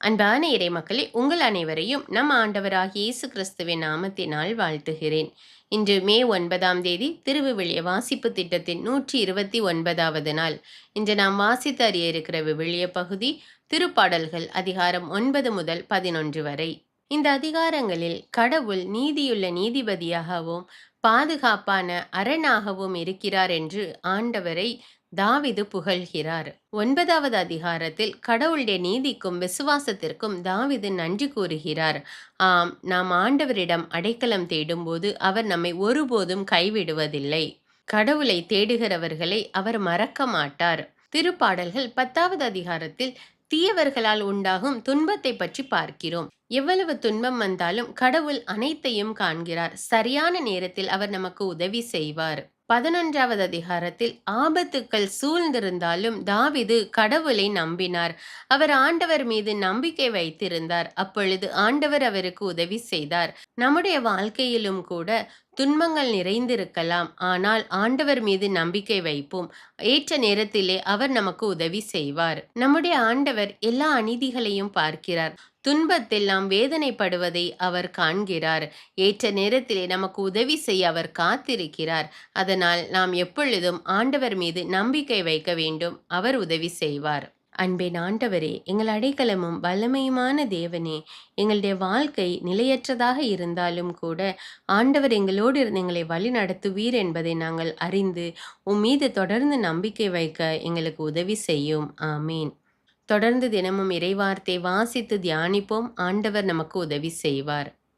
அன்பான இறைமக்களே, உங்கள் அனைவரையும் நம் ஆண்டவராகிய இயேசு கிறிஸ்துவின் நாமத்தினால் வாழ்த்துகிறேன். இன்று மே 9ஆம் தேதி திருவிவிலிய வாசிப்பு திட்டத்தின் 129வது நாள். இன்று நாம் வாசித்து அறிய இருக்கிற விவிலிய பகுதி திருப்பாடல்கள் அதிகாரம் 9 முதல் 11 வரை. இந்த அதிகாரங்களில் கடவுள் நீதியுள்ள நீதிபதியாகவும் பாதுகாப்பான அரணாகவும் இருக்கிறார் என்று ஆண்டவரை தாவீது புகழ்கிறார். 9வது அதிகாரத்தில் கடவுளுடைய நீதிக்கும் விசுவாசத்திற்கும் தாவீது நன்றி கூறுகிறார். ஆம், நாம் ஆண்டவரிடம் அடைக்கலம் தேடும்போது அவர் நம்மை ஒருபோதும் கைவிடுவதில்லை. கடவுளை தேடுகிறவர்களை அவர் மறக்க மாட்டார். திருப்பாடல்கள் 10வது அதிகாரத்தில் தீயவர்களால் உண்டாகும் துன்பத்தை பற்றி பார்க்கிறோம். எவ்வளவு துன்பம் வந்தாலும் கடவுள் அனைத்தையும் காண்கிறார். சரியான நேரத்தில் அவர் நமக்கு உதவி செய்வார். 11வது அதிகாரத்தில் ஆபத்துக்கள் சூழ்ந்திருந்தாலும் தாவீது கடவுளை நம்பினார். அவர் ஆண்டவர் மீது நம்பிக்கை வைத்திருந்தார். அப்பொழுது ஆண்டவர் அவருக்கு உதவி செய்தார். நம்முடைய வாழ்க்கையிலும் கூட துன்பங்கள் நிறைந்திருக்கலாம். ஆனால் ஆண்டவர் மீது நம்பிக்கை வைப்போம். ஏற்ற நேரத்திலே அவர் நமக்கு உதவி செய்வார். நம்முடைய ஆண்டவர் எல்லா அநீதிகளையும் பார்க்கிறார். துன்பத்தில் நாம் வேதனைப்படுவதை அவர் காண்கிறார். ஏற்ற நேரத்திலே நமக்கு உதவி செய்ய அவர் காத்திருக்கிறார். அதனால் நாம் எப்பொழுதும் ஆண்டவர் மீது நம்பிக்கை வைக்க வேண்டும். அவர் உதவி செய்வார். அன்பின் ஆண்டவரே, எங்கள் அடைக்கலமும் வல்லமையுமான தேவனே, எங்களுடைய வாழ்க்கை நிலையற்றதாக இருந்தாலும் கூட ஆண்டவர் எங்களோடு இருந்து எங்களை வழி நடத்துவீர் என்பதை நாங்கள் அறிந்து மீது தொடர்ந்து நம்பிக்கை வைக்க எங்களுக்கு உதவி செய்யும். ஆமீன். தொடர்ந்து தினமும் இறைவார்த்தை வாசித்து தியானிப்போம். ஆண்டவர் நமக்கு உதவி செய்வார்.